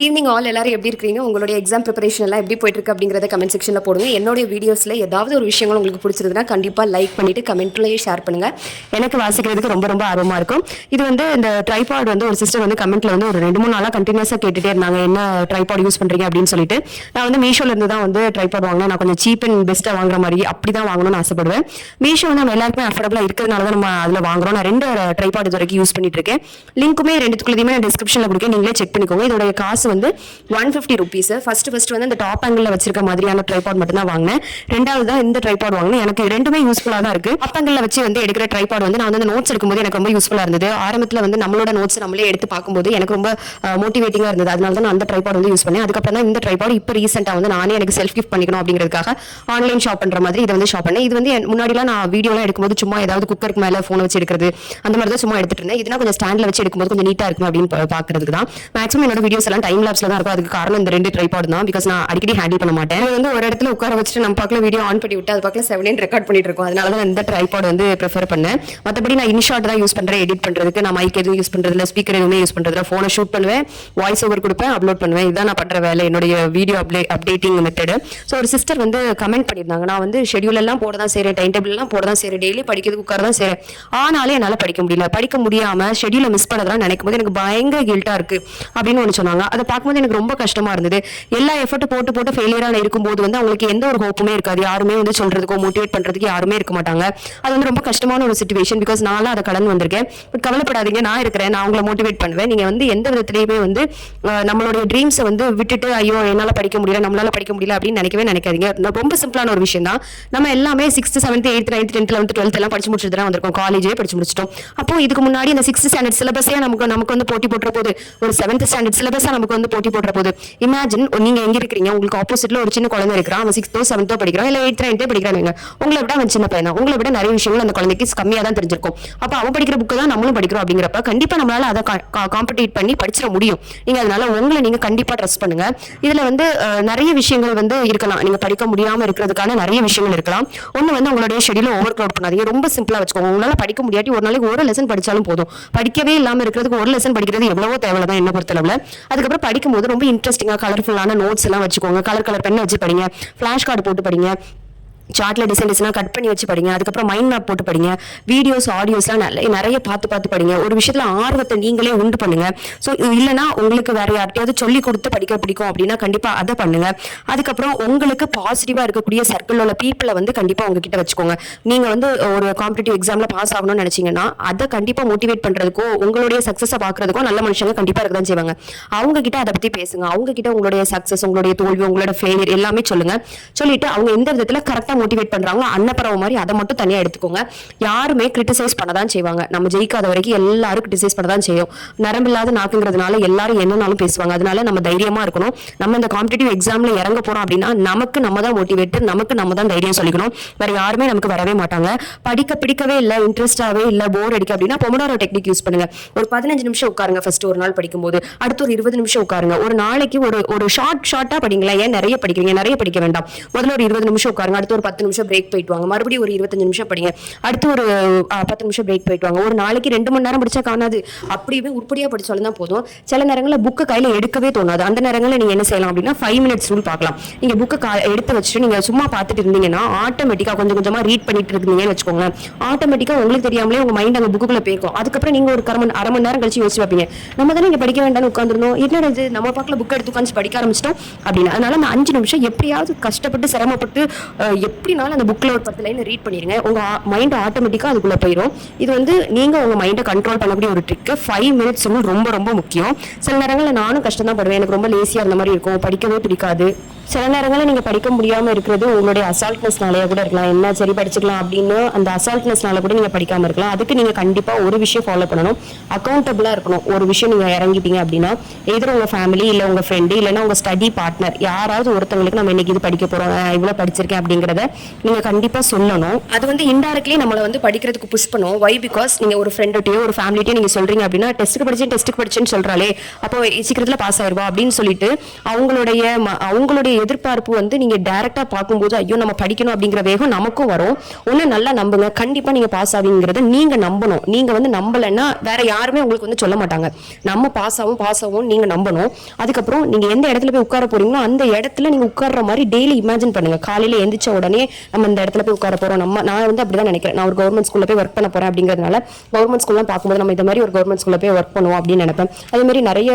Evening all எல்லாரும் எப்படி இருக்கீங்க? உங்களுடைய எக்ஸாம் ப்ரிப்பரேஷன் எல்லாம் எப்படி போயிட்டு இருக்கு அப்படிங்கிறத கமெண்ட் செக்ஷனில் போடுங்க. என்னுடைய வீடியோஸில் ஏதாவது ஒரு விஷயங்கள் உங்களுக்கு பிடிச்சிருந்ததுன்னா கண்டிப்பாக லைக் பண்ணிட்டு கமெண்ட்லேயே ஷேர் பண்ணுங்க. எனக்கு வாசிக்கிறதுக்கு ரொம்ப ரொம்ப ஆர்வமாக இருக்கும். இது இந்த ட்ரைபாட் ஒரு சிஸ்டர் கமெண்ட்ல ஒரு 2-3 நாளாக கண்டினியூஸாக கேட்டுட்டே இருந்தாங்க, என்ன ட்ரைபாட் யூஸ் பண்றீங்க அப்படின்னு சொல்லிட்டு. நான் மீஷோல இருந்து தான் ட்ரைபாட் வாங்கினேன். நான் கொஞ்சம் சீப் அண்ட் பெஸ்ட்டாக வாங்குற மாதிரி அப்படி தான் வாங்கணும்னு ஆசைப்படுவேன். மீஷோ நம்ம எல்லாருக்குமே அஃபோர்டபுளாக இருக்கிறதுனால தான் நம்ம அதில் வாங்குறோம். நான் 2 ட்ரைபாட் இது வரைக்கும் யூஸ் பண்ணிட்டு இருக்கேன். லிங்க்குமே 2த்துக்குள்ளதையுமே நான் டிஸ்கிரிப்ஷனில் கொடுக்க, நீங்களே செக் பண்ணிக்கோங்க. இதோட காசு 150 rupees. ஃபர்ஸ்ட் இந்த டாப் ஆங்கிள் வச்சிருக்க மாதிரியான ட்ரைபாட் மட்டும் தான் வாங்கினேன். ரெண்டாவது தான் இந்த ட்ரைபாட் வாங்கினேன். எனக்கு ரெண்டுமே யூஸ்ஃபுல்லா தான் இருக்கு. டாப் ஆங்கிள் வச்சு எடுக்கிற ட்ரைபாட் நான் நோட்ஸ் எடுக்கும்போது எனக்கு ரொம்ப யூஸ்ஃபுல்லா இருந்தது. ஆரம்பத்தில் நம்மளோட நோட்ஸ் நம்மளே எடுத்து பார்க்கும்போது எனக்கு ரொம்ப மோட்டிவேட்டிங்கா இருந்தது. அதனால தான் நான் அந்த ட்ரைபாட் யூஸ் பண்ணேன். அதுக்கப்புறம் தான் இந்த ட்ரைபாட் இப்போ ரீசெண்டா நானே எனக்கு செல்ஃப் கிஃப்ட் பண்ணிக்கணும் அப்படிங்கிறதுக்காக ஆன்லைன் ஷாப் பண்ற மாதிரி இதை ஷாப் பண்ணேன். இது முன்னாடிலாம் நான் வீடியோலாம் எடுக்கும்போது சும்மா ஏதாவது குக்கருக்கு மேல போன் வச்சு எடுக்கிறது அந்த மாதிரி தான் சும்மா எடுத்துட்டு இருந்தேன். இதுனா கொஞ்சம் ஸ்டாண்ட்ல வச்சு எடுக்கும்போது கொஞ்சம் நீட்டா இருக்கும் அப்படின்னு பாக்குறதுக்கு தான். மேக்ஸிமம் என்னோட வீடியோஸ் எல்லாம் டைம் லாப்ஸ்ல தான் இருக்கும். அதுக்கு காரணம் இந்த 2 ட்ரைபாட் தான். பிகாஸ் நான் அடிக்கடி ஹேண்டில் பண்ண மாட்டேன். ஒரு இடத்துல உட்கார வச்சுட்டு நம்ம பார்க்கல வீடியோ ஆன் பண்ணி விட்டு அது பார்க்கல 7 ரெக்கார்ட் பண்ணிட்டு இருக்கோம். அதனால தான் இந்த ட்ரைபாட் ப்ரிஃபர் பண்ணேன். மற்றபடி நான் இன்ஷாட் தான் யூஸ் பண்றேன் எடிட் பண்றதுக்கு. நான் மைக் எதுவும் யூஸ் பண்றதுல, ஸ்பீக்கர் எதுவுமே யூஸ் பண்றதுல, போனை ஷூட் பண்ணுவேன், வாய்ஸ் ஓவர் கொடுப்பேன், அப்லோட் பண்ணுவேன். இதான் நான் பண்ற வேலை, என்னுடைய வீடியோ அப்டேட்டிங் மெத்தட். ஸோ ஒரு சிஸ்டர் கமெண்ட் பண்ணியிருந்தாங்க, நான் ஷெட்யூல் எல்லாம் போட தான் செய்றேன், டைம் டேபிள் எல்லாம் போட தான் செய்றேன், டெய்லி படிக்கிறதுக்கு உட்கார தான் செய்றேன், ஆனாலும் என்னால் படிக்க முடியல. படிக்க முடியாம ஷெட்யூலை மிஸ் பண்ணதெல்லாம் நினைக்கும் போது எனக்கு பயங்கர கில்ட்டா இருக்கு அப்படின்னு ஒன்று சொன்னாங்க. அதை பார்க்கும்போது எனக்கு ரொம்ப கஷ்டமா இருந்தது. எல்லா எஃபர்ட் போட்டு ஃபெயிலியரா இருக்கும்போது அவங்களுக்கு எந்த ஒரு ஹோப்புமே இருக்காது. யாருமே சொல்றதுக்கோ மோட்டிவேட் பண்றதுக்கு யாருமே இருக்க மாட்டாங்க. அது ரொம்ப கஷ்டமான ஒரு சிச்சுவேஷன். பிகாஸ் நான்லாம் அதை கடந்து வந்திருக்கேன். பட் கவலைப்படாதீங்க, நான் இருக்கிறேன், நான் உங்களை மோட்டிவேட் பண்ணுவேன். நீங்க எந்த விதத்திலயுமே நம்மளுடைய ட்ரீம்ஸை விட்டுட்டு ஐயோ என்னால படிக்க முடியல, நம்மளால படிக்க முடியல அப்படின்னு நினைக்கவே நினைக்காதீங்க. ரொம்ப சிம்பிளான ஒரு விஷயம் தான். நம்ம எல்லாமே 6th 7th 8th 9th 10th 11th 12th எல்லாம் படிச்சு முடிச்சுட்டு தான் வந்திருக்கோம். காலேஜே படிச்சு முடிச்சிட்டோம். அப்போ இதுக்கு முன்னாடி இந்த 6th ஸ்டாண்டர்ட் சிலபஸே நமக்கு போட்டி போட்டுற போது, ஒரு 7th ஸ்டாண்டர்ட் சிலபஸா நமக்கு போட்டி போட்டுற போது. இமேஜின் நீங்க எங்க இருக்கிறீங்க, உங்களுக்கு ஆப்போசிட்ல ஒரு சின்ன குழந்தை இருக்கிறான், அவன் 6th 7th படிக்கிறான், இல்ல 8th 9th படிக்கிறாங்க. உங்களை விட அவன் சின்ன பையன், உங்களை விட நிறைய விஷயங்கள் அந்த குழந்தைக்கு கம்மியா தான் தெரிஞ்சிருக்கும். அப்ப அவன் படிக்கிற புக்கை தான் நம்மளும் படிக்கிறோம். அப்படிங்கிறப்ப கண்டிப்பா நம்மளால அதை காம்படிட் பண்ணி படிச்சிட முடியும். நீங்க அதனால உங்களை நீங்க கண்டிப்பா ட்ரஸ்ட் பண்ணுங்க. இதுல நிறைய விஷயங்கள் இருக்கலாம். நீங்க படிக்க முடியாம இருக்கிறதுக்கான நிறைய விஷயங்கள் இருக்கலாம். ஒண்ணு உங்களுடைய ஷெட்யூல ஓவர் க்ளவுட் பண்ணாதீங்க. ரொம்ப சிம்பிளா வச்சுக்கோங்க. உங்களால படிக்க முடியாட்டி ஒரு நாளைக்கு ஒரு லெசன் படிச்சாலும் போதும். படிக்கவே இல்லாம இருக்கிறதுக்கு ஒரு லெசன் படிக்கிறது எவ்வளவோ தேவைதான் என்ன பொறுத்தளவுல. அதுக்கப்புறம் படிக்கும் போது ரொம்ப இன்ட்ரெஸ்டிங்கா கலர்ஃபுல்லான நோட்ஸ் எல்லாம் வச்சுக்கோங்க. கலர் பென் வச்சு படிங்க, ஃபிளாஷ் கார்டு போட்டு படிங்க, சார்ட்ல டிசைன் கட் பண்ணி வச்சு படிங்க. அதுக்கப்புறம் மைண்ட் மேப் போட்டு படிங்க. வீடியோஸ் ஆடியோஸ்லாம் நிறைய பார்த்து படிங்க. ஒரு விஷயத்துல ஆர்வத்தை நீங்களே உண்டு பண்ணுங்க. ஸோ இல்லைன்னா உங்களுக்கு வேற யார்ட்டையாவது சொல்லி கொடுத்து படிக்க பிடிக்கும் அப்படின்னா கண்டிப்பா அதை பண்ணுங்க. அதுக்கப்புறம் உங்களுக்கு பாசிட்டிவா இருக்கக்கூடிய சர்க்கிள் உள்ள பீப்புளை கண்டிப்பா உங்ககிட்ட வச்சுக்கோங்க. நீங்க ஒரு காம்படிட்டிவ் எக்ஸாம்ல பாஸ் ஆகணும்னு நினைச்சீங்கன்னா அதை கண்டிப்பா மோட்டிவேட் பண்றதுக்கோ உங்களுடைய சக்சஸை பாக்குறதுக்கோ நல்ல மனுஷங்க கண்டிப்பா இருக்கதான் செய்வாங்க. அவங்க கிட்ட அதை பத்தி பேசுங்க. அவங்க கிட்ட உங்களுடைய சக்சஸ், உங்களுடைய தோல்வி, உங்களோட ஃபெயிலியர் எல்லாமே சொல்லுங்க. சொல்லிட்டு அவங்க எந்த விதத்துல கரெக்டா மோட்டிவேட் பண்றாங்க அன்னப்பறவை மாதிரி அதை மட்டும் தனியா எடுத்துக்கோங்க. யாருமே கிரிட்டிசைஸ் பண்ணதான் செய்வாங்க. நம்ம ஜெயிக்காத வரைக்கும் எல்லாரும் கிரிட்டிசைஸ் பண்ணதான் செய்யும். நரம்பில்லாத நாக்குங்கிறதுனால எல்லாரும் என்னன்னாலும் பேசுவாங்க. அதனால நம்ம தைரியமா இருக்கணும். நம்ம இந்த காம்படிட்டிவ் எக்ஸாம்ல இறங்க போறோம் அப்படின்னா நமக்கு நம்ம தான் மோட்டிவேட், நமக்கு நம்ம தான் தைரியம் சொல்லிக்கணும். வேற யாருமே நமக்கு வரவே மாட்டாங்க. படிக்க பிடிக்கவே இல்லை, இன்ட்ரெஸ்டாவே இல்லை, போர் அடிக்க அப்படின்னா பொமோடோரோ டெக்னிக் யூஸ் பண்ணுங்க. ஒரு 15 நிமிஷம் உட்காருங்க. ஃபர்ஸ்ட் ஒரு நாள் படிக்கும்போது அடுத்து ஒரு 20 நிமிஷம் உட்காருங்க. ஒரு நாளைக்கு ஒரு ஷார்ட்டா படிங்களா. ஏன் நிறைய படிக்கிறீங்க? நிறைய படிக்க வேண்டாம். முதல்ல ஒரு 20 நிமிஷம் உட்காருங்க. அடுத்து ஒரு 10 நிமிஷம் பிரேக் போயிட்டு வாங்க. மறுபடியும் ஒரு 25 நிமிஷம் படிங்க. அடுத்து ஒரு 10 நிமிஷம் பிரேக் போயிட்டு வாங்க. ஒரு நாளைக்கு 2 மணி நேரம் படிச்சா காணாது. அப்படியே உருப்படியா படிச்சாலும் தான் போதும். சில நேரங்களில் புக்கு கையில எடுக்கவே தோணாது. அந்த நேரங்களில் நீங்க என்ன செய்யலாம் அப்படின்னா 5 minutes ரூல் பார்க்கலாம். நீங்க புக்கு எடுத்து வச்சுட்டு நீங்க சும்மா பார்த்துட்டு இருந்தீங்கன்னா ஆட்டோமேட்டிக்கா கொஞ்சம் கொஞ்சமா ரீட் பண்ணிட்டு இருக்கீங்கன்னு வச்சுக்கோங்க. ஆட்டோமேட்டிக்கா உங்களுக்கு தெரியாமலே உங்க மைண்ட் அந்த புக்குள்ள போயிருக்கும். அதுக்கப்புறம் நீங்க ஒரு அரை மணி நேரம் கழிச்சு யோசிச்சு வைப்பீங்க, நம்ம தானே இங்க படிக்க வேண்டாம்னு உட்காந்துருந்தோம், என்னடா இது நம்ம பார்க்கல புக் எடுத்து உட்காந்து படிக்க ஆரம்பிச்சிட்டோம் அப்படின்னு. அதனால அந்த 5 நிமிஷம் எப்படியாவது கஷ்டப்பட்டு சிரமப்பட்டு எப்படினாலும் அந்த புக்ல ஒரு 10 லைன் ரீட் பண்ணிருங்க. உங்க மைண்ட் ஆட்டோமேட்டிக்கா அதுக்குள்ள போயிடும். இது நீங்க உங்க மைண்டை கண்ட்ரோல் பண்ணக்கூடிய ஒரு ட்ரிக். 5 minutes ரொம்ப ரொம்ப முக்கியம். சில நேரங்களில் நானும் கஷ்டம் தான் படுவேன். எனக்கு ரொம்ப லேசியா இருந்த மாதிரி இருக்கும், படிக்கவே பிடிக்காது. சில நேரங்களில் நீங்க படிக்க முடியாம இருக்கிறது உங்களுடைய அசால்ட்னஸ்னாலேயே கூட இருக்கலாம். என்ன சரி படிச்சுக்கலாம் அப்படின்னு அந்த அசால்ட்னஸ்னால கூட நீங்க படிக்காம இருக்கலாம். அதுக்கு நீங்க கண்டிப்பா ஒரு விஷயம் ஃபாலோ பண்ணணும். அக்கௌண்டபிளா இருக்கணும். ஒரு விஷயம் நீங்க இறங்கிட்டீங்க அப்படின்னா எதிர உங்க ஃபேமிலி இல்ல உங்க ஃப்ரெண்டு இல்லைன்னா உங்க ஸ்டடி பார்ட்னர் யாராவது ஒருத்தவங்களுக்கு நம்ம இன்னைக்கு இது படிக்க போறோம், இவ்வளவு படிச்சிருக்கேன் அப்படிங்கிறத நீங்க கண்டிப்பா சொல்லணும். அது இன்டைரக்ட்லி நம்மளை படிக்கிறதுக்கு புஷ் பண்ணும். வை பிகாஸ் நீங்க ஒரு ஃப்ரெண்ட்டையோ ஒரு ஃபேமிலிட்டையோ நீங்க சொல்றீங்க அப்படின்னா டெஸ்ட்டுக்கு படிச்சேன்னு சொல்றாளே அப்போ சீக்கிரத்துல பாஸ் ஆயிருவா அப்படின்னு சொல்லிட்டு அவங்களுடைய எதிர்பார்ப்பு வந்து நீங்கள் டேரெக்டாக பார்க்கும்போது ஐயோ நம்ம படிக்கணும் அப்படிங்கிற வேகம் நமக்கும் வரும். ஒன்று நல்லா நம்புங்க, கண்டிப்பாக நீங்கள் பாஸ் ஆவீங்கிறத நீங்கள் நம்பணும். நீங்கள் வந்து நம்பலைன்னா வேற யாருமே உங்களுக்கு வந்து சொல்ல மாட்டாங்க. நம்ம பாஸ் ஆகும் நீங்கள் நம்பணும். அதுக்கப்புறம் நீங்கள் எந்த இடத்துல போய் உட்கார போறீங்களோ அந்த இடத்துல நீங்கள் உட்கார்ற மாதிரி டெய்லி இமேஜின் பண்ணுங்க. காலையில் எந்திரிச்ச உடனே நம்ம இந்த இடத்துல போய் உட்கார போகிறோம். நான் வந்து அப்படிதான் நினைக்கிறேன். நான் ஒரு கவர்மெண்ட் ஸ்கூலில் போய் ஒர்க் பண்ண போகிறேன் அப்படிங்கிறதுனால கவர்மெண்ட் ஸ்கூல்லாம் பார்க்கும்போது நம்ம இந்த மாதிரி ஒரு கவர்மெண்ட் ஸ்கூலில் போய் ஒர்க் பண்ணுவோம் அப்படின்னு நினைப்பேன். அதே மாதிரி நிறைய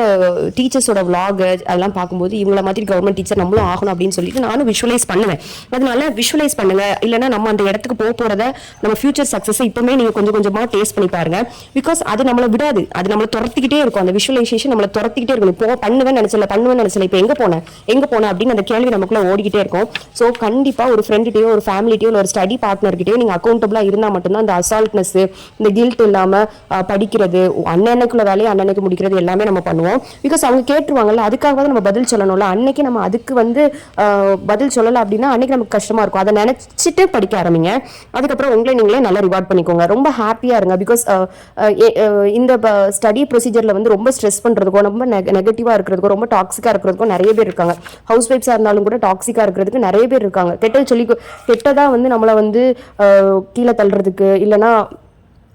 டீச்சர்ஸோட vlog அதெல்லாம் பார்க்கும்போது இவங்கள மாதிரி கவர்மெண்ட் டீச்சர் நம்மளும் ஆகணும் அப்படின்னு சொல்லிட்டு நானும் விஷுவலைஸ் பண்ணுவேன். அதனால விஷுவலைஸ் பண்ணுங்க. இல்லைன்னா நம்ம அந்த இடத்துக்கு போறத நம்ம ஃபியூச்சர் சக்சஸ் இப்பவுமே நீங்க கொஞ்சம் கொஞ்சமா டேஸ்ட் பண்ணி பாருங்க. பிகாஸ் அது நம்மளை விடாது, அது நம்மளை துரத்திக்கிட்டே இருக்கும். அந்த விஷுவலைசேஷன் நம்மளை துரத்திக்கிட்டே இருக்கும். இப்போ பண்ணுவேன்னு நினைச்சல இப்போ எங்க போனேன் அப்படின்னு அந்த கேள்வி நமக்குள்ள ஓடிக்கிட்டே இருக்கும். ஸோ கண்டிப்பா ஒரு ஃப்ரெண்ட்கிட்டயோ ஒரு ஃபேமிலிட்டையோ ஒரு ஸ்டடி பார்ட்னர்கிட்டயோ நீங்க அக்கௌண்டபிளா இருந்தா மட்டும்தான் அந்த அசால்ட்னஸ், இந்த கில்ட் இல்லாம படிக்கிறது, அண்ணனுக்குள்ள வேலையை அண்ணனுக்கு முடிக்கிறது எல்லாமே நம்ம பண்ணுவோம். பிகாஸ் அவங்க கேட்டுருவாங்கல்ல, அதுக்காக நம்ம பதில் சொல்லணும்ல. அன்னைக்கு நம்ம அதுக்கு வந்து பதில் சொல்லலை அப்படின்னா அன்னைக்கு நமக்கு கஷ்டமா இருக்கும். அதை நினைச்சிட்டு படிக்க ஆரம்பிங்க. அதுக்கப்புறம் உங்களை நீங்களே நல்லா ரிவார்ட் பண்ணிக்கோங்க. ரொம்ப ஹாப்பியா இருங்க. பிகாஸ் இந்த ஸ்டடி ப்ரொசீஜர்ல வந்து ரொம்ப ஸ்ட்ரெஸ் பண்றதுக்கும் ரொம்ப நெகட்டிவா இருக்கிறதுக்கும் ரொம்ப டாக்ஸிக்கா இருக்கிறதுக்கும் நிறைய பேர் இருக்காங்க. ஹவுஸ் ஒய்ஃப்ஸா இருந்தாலும் கூட டாக்ஸிக்கா இருக்கிறதுக்கு நிறைய பேர் இருக்காங்க. கெட்டதா வந்து நம்மளை வந்து கீழே தள்ளுறதுக்கு இல்லைன்னா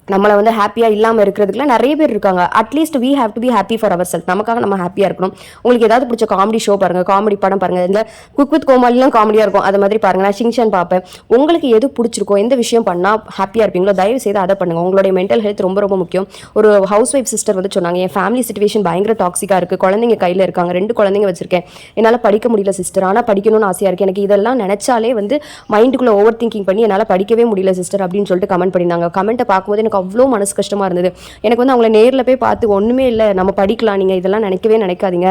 நம்மளை வந்து ஹாப்பியாக இல்லாமல் இருக்கிறதுக்குலாம் நிறைய பேர் இருக்காங்க. At least we have to be happy for our self. நமக்காக நம்ம ஹாப்பியாக இருக்கணும். உங்களுக்கு ஏதாவது பிடிச்ச காமெடி ஷோ பாருங்க, காமெடி படம் பாருங்க. இந்த குக் வித் கோமாளிலாம் காமெடியாக இருக்கும், அது மாதிரி பாருங்க. நான் ஷிங்ஷான் பார்ப்பேன். உங்களுக்கு எது பிடிச்சிருக்கோ, எந்த விஷயம் பண்ணால் ஹாப்பியாக இருப்பீங்களோ தயவு செய்து அதை பண்ணுங்க. உங்களுடைய மென்டல் ஹெல்த் ரொம்ப ரொம்ப முக்கியம். ஒரு ஹவுஸ் ஒய்ஃப் சிஸ்டர் வந்து சொன்னாங்க, என் ஃபேமிலி சிச்சுவேஷன் பயங்கர டாக்ஸிக்காக இருக்குது, குழந்தைங்க கையில் இருக்காங்க, 2 குழந்தைங்க வச்சிருக்கேன், என்னால் படிக்க முடியல சிஸ்டர், ஆனால் படிக்கணும்னு ஆசையாக இருக்குது, எனக்கு இதெல்லாம் நினச்சாலே வந்து மைண்டுக்குள்ளே ஓவர் திங்கிங் பண்ணி என்னால் படிக்கவே முடியல சிஸ்டர் அப்படின்னு சொல்லிட்டு கமெண்ட் பண்ணியிருந்தாங்க. கமெண்ட்டை பார்க்கும்போது எனக்கு அவ்வளோ மனசு கஷ்டமாக இருந்தது. எனக்கு வந்து அவங்கள நேரில் போய் பார்த்து ஒன்றுமே இல்லை, நம்ம படிக்கலாம், நீங்கள் இதெல்லாம் நினைக்காதீங்க,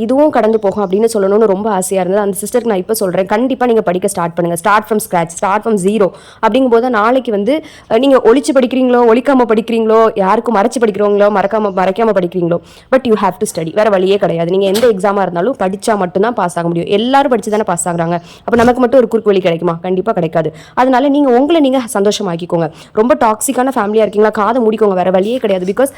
இதுவும் கடந்து போகும் அப்படின்னு சொல்லணும்னு ரொம்ப ஆசையாக இருந்தது. அந்த சிஸ்டருக்கு நான் இப்போ சொல்கிறேன், கண்டிப்பாக நீங்கள் படிக்க ஸ்டார்ட் பண்ணுங்கள். Start from scratch, start from zero. அப்படிங்கும்போது நாளைக்கு வந்து நீங்கள் ஒழிச்சு படிக்கிறீங்களோ ஒழிக்காமல் படிக்கிறீங்களோ, யாருக்கும் மறைச்சு படிக்கிறவங்களோ மறைக்காமல் படிக்கிறீங்களோ, but you have to study. வேறு வழியே கிடையாது. நீங்கள் எந்த எக்ஸாமாக இருந்தாலும் படித்தா மட்டும்தான் பாஸ் ஆக முடியும். எல்லாரும் படித்து தானே பாஸ் ஆகுறாங்க. அப்போ நமக்கு மட்டும் ஒரு குறுக்கு வழி கிடைக்குமா? கண்டிப்பாக கிடைக்காது. அதனால நீங்கள் உங்களை நீங்கள் சந்தோஷமாக்கிக்கோங்க. ரொம்ப டாக்ஸிக்கான ஃபேமிலியாக இருக்கீங்களா, காதை மூடிக்கோங்க, வேற வழியே கிடையாது. பிகாஸ்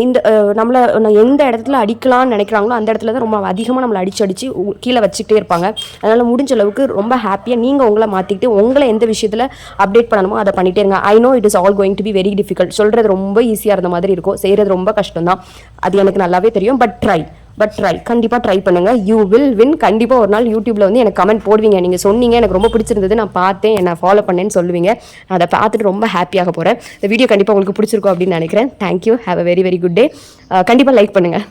இந்த நம்மளை எந்த இடத்துல அடிக்கலாம்னு நினைக்கிறாங்களோ அந்த இடத்துல தான் ரொம்ப அதிகமாக நம்மளை அடிச்சு கீழே வச்சுக்கிட்டே இருப்பாங்க. அதனால முடிஞ்ச அளவுக்கு ரொம்ப ஹாப்பியாக நீங்கள் உங்களை மாற்றிக்கிட்டு உங்களை எந்த விஷயத்தில் அப்டேட் பண்ணணுமோ அதை பண்ணிட்டே இருங்க. I know it is all going to be very difficult. சொல்கிறது ரொம்ப ஈஸியாக இருந்த மாதிரி இருக்கும், செய்கிறது ரொம்ப கஷ்டம் தான், அது எனக்கு நல்லாவே தெரியும். பட் ட்ரை கண்டிப்பாக ட்ரை பண்ணுங்கள். You will win. கண்டிப்பாக ஒரு நாள் யூடியூப்ல வந்து எனக்கு கமெண்ட் போடுவீங்க, நீங்கள் சொன்னீங்க எனக்கு ரொம்ப பிடிச்சிருந்தது, நான் பார்த்தேன், என்ன ஃபாலோ பண்ணேன்னு சொல்லுவீங்க. அதை பார்த்துட்டு ரொம்ப ஹாப்பியாக போகிறேன். இந்த வீடியோ கண்டிப்பாக உங்களுக்கு பிடிச்சிருக்கும் அப்படின்னு நினைக்கிறேன். Thank you. Have a very very good day. கண்டிப்பாக லைக் பண்ணுங்கள்.